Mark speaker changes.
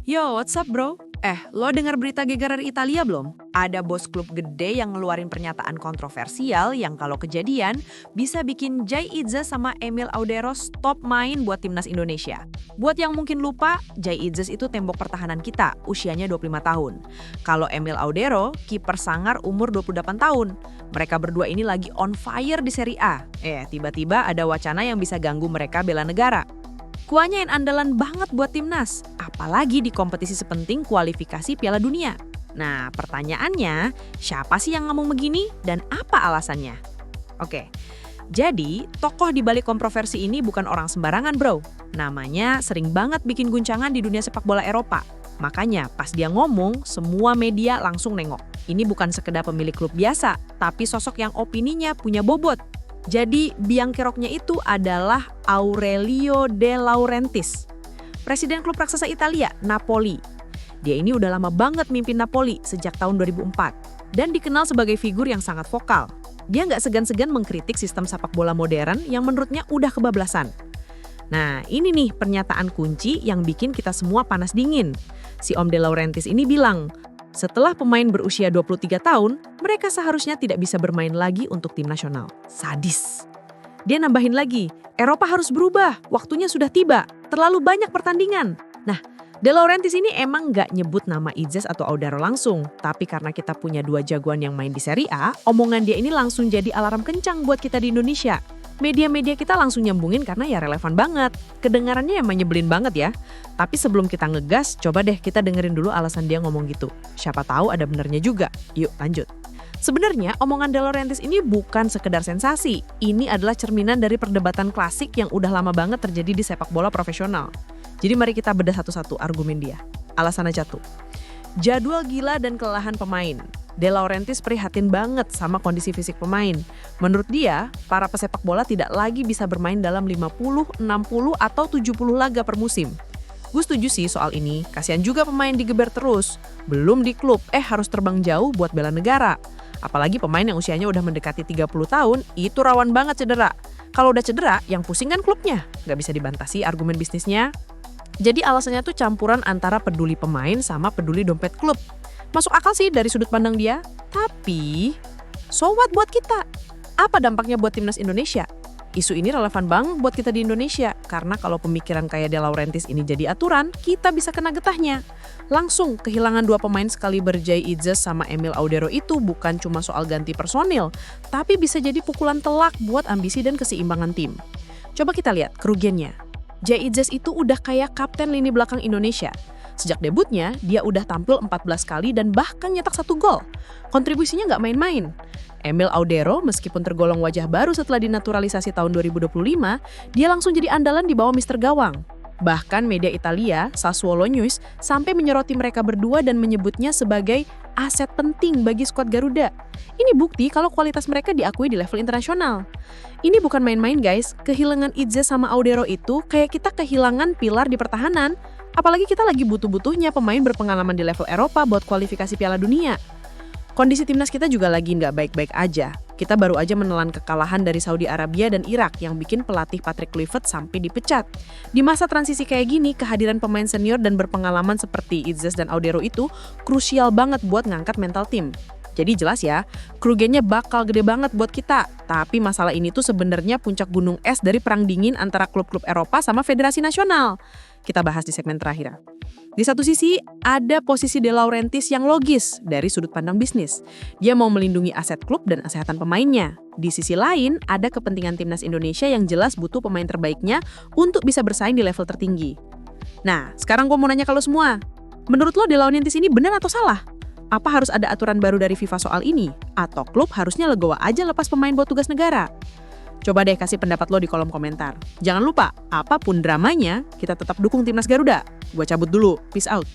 Speaker 1: Yo, what's up bro? Lo dengar berita geger dari Italia belum? Ada bos klub gede yang ngeluarin pernyataan kontroversial yang kalau kejadian bisa bikin Jay Itzes sama Emil Audero stop main buat timnas Indonesia. Buat yang mungkin lupa, Jay Itzes itu tembok pertahanan kita, usianya 25 tahun. Kalau Emil Audero, kiper sangar umur 28 tahun. Mereka berdua ini lagi on fire di Serie A. Tiba-tiba ada wacana yang bisa ganggu mereka bela negara. Kuanya yang andalan banget buat timnas, apalagi di kompetisi sepenting kualifikasi Piala Dunia. Nah, pertanyaannya, siapa sih yang ngomong begini dan apa alasannya? Oke, jadi tokoh di balik kontroversi ini bukan orang sembarangan bro. Namanya sering banget bikin guncangan di dunia sepak bola Eropa. Makanya pas dia ngomong, semua media langsung nengok. Ini bukan sekedar pemilik klub biasa, tapi sosok yang opininya punya bobot. Jadi biang keroknya itu adalah Aurelio De Laurentiis, presiden klub raksasa Italia, Napoli. Dia ini udah lama banget mimpin Napoli sejak tahun 2004 dan dikenal sebagai figur yang sangat vokal. Dia nggak segan-segan mengkritik sistem sepak bola modern yang menurutnya udah kebablasan. Nah, ini nih pernyataan kunci yang bikin kita semua panas dingin. Si Om De Laurentiis ini bilang, setelah pemain berusia 23 tahun, mereka seharusnya tidak bisa bermain lagi untuk tim nasional. Sadis. Dia nambahin lagi, Eropa harus berubah, waktunya sudah tiba, terlalu banyak pertandingan. Nah, De Laurentiis ini emang nggak nyebut nama Itzes atau Audero langsung, tapi karena kita punya dua jagoan yang main di Serie A, omongan dia ini langsung jadi alarm kencang buat kita di Indonesia. Media-media kita langsung nyambungin karena ya relevan banget. Kedengarannya emang nyebelin banget ya. Tapi sebelum kita ngegas, coba deh kita dengerin dulu alasan dia ngomong gitu. Siapa tahu ada benernya juga. Yuk lanjut. Sebenarnya omongan De Laurentiis ini bukan sekedar sensasi. Ini adalah cerminan dari perdebatan klasik yang udah lama banget terjadi di sepak bola profesional. Jadi mari kita bedah satu-satu argumen dia. Alasannya satu. Jadwal gila dan kelelahan pemain. De Laurentiis prihatin banget sama kondisi fisik pemain. Menurut dia, para pesepak bola tidak lagi bisa bermain dalam 50, 60, atau 70 laga per musim. Gue setuju sih soal ini, kasihan juga pemain digeber terus. Belum di klub, harus terbang jauh buat bela negara. Apalagi pemain yang usianya udah mendekati 30 tahun, itu rawan banget cedera. Kalau udah cedera, yang pusing kan klubnya. Gak bisa dibantah sih argumen bisnisnya. Jadi alasannya tuh campuran antara peduli pemain sama peduli dompet klub. Masuk akal sih dari sudut pandang dia, tapi so what buat kita? Apa dampaknya buat timnas Indonesia? Isu ini relevan banget buat kita di Indonesia, karena kalau pemikiran kayak De Laurentiis ini jadi aturan, kita bisa kena getahnya. Langsung kehilangan dua pemain sekaliber Jay Itzes sama Emil Audero itu bukan cuma soal ganti personil, tapi bisa jadi pukulan telak buat ambisi dan keseimbangan tim. Coba kita lihat kerugiannya. Jay Itzes itu udah kayak kapten lini belakang Indonesia. Sejak debutnya, dia udah tampil 14 kali dan bahkan nyetak 1 gol. Kontribusinya nggak main-main. Emil Audero, meskipun tergolong wajah baru setelah dinaturalisasi tahun 2025, dia langsung jadi andalan di bawah Mister Gawang. Bahkan media Italia, Sassuolo News, sampai menyoroti mereka berdua dan menyebutnya sebagai aset penting bagi skuad Garuda. Ini bukti kalau kualitas mereka diakui di level internasional. Ini bukan main-main guys, kehilangan Itzes sama Audero itu kayak kita kehilangan pilar di pertahanan. Apalagi kita lagi butuh-butuhnya pemain berpengalaman di level Eropa buat kualifikasi Piala Dunia. Kondisi timnas kita juga lagi nggak baik-baik aja. Kita baru aja menelan kekalahan dari Saudi Arabia dan Irak yang bikin pelatih Patrick Kluivert sampai dipecat. Di masa transisi kayak gini, kehadiran pemain senior dan berpengalaman seperti Itzes dan Audero itu krusial banget buat ngangkat mental tim. Jadi jelas ya, kerugiannya bakal gede banget buat kita. Tapi masalah ini tuh sebenarnya puncak gunung es dari perang dingin antara klub-klub Eropa sama Federasi Nasional. Kita bahas di segmen terakhir. Di satu sisi, ada posisi De Laurentiis yang logis dari sudut pandang bisnis. Dia mau melindungi aset klub dan kesehatan pemainnya. Di sisi lain, ada kepentingan timnas Indonesia yang jelas butuh pemain terbaiknya untuk bisa bersaing di level tertinggi. Nah, sekarang gue mau nanya kalau semua. Menurut lo De Laurentiis ini benar atau salah? Apa harus ada aturan baru dari FIFA soal ini? Atau klub harusnya legowo aja lepas pemain buat tugas negara? Coba deh kasih pendapat lo di kolom komentar. Jangan lupa, apapun dramanya, kita tetap dukung timnas Garuda. Gua cabut dulu, peace out.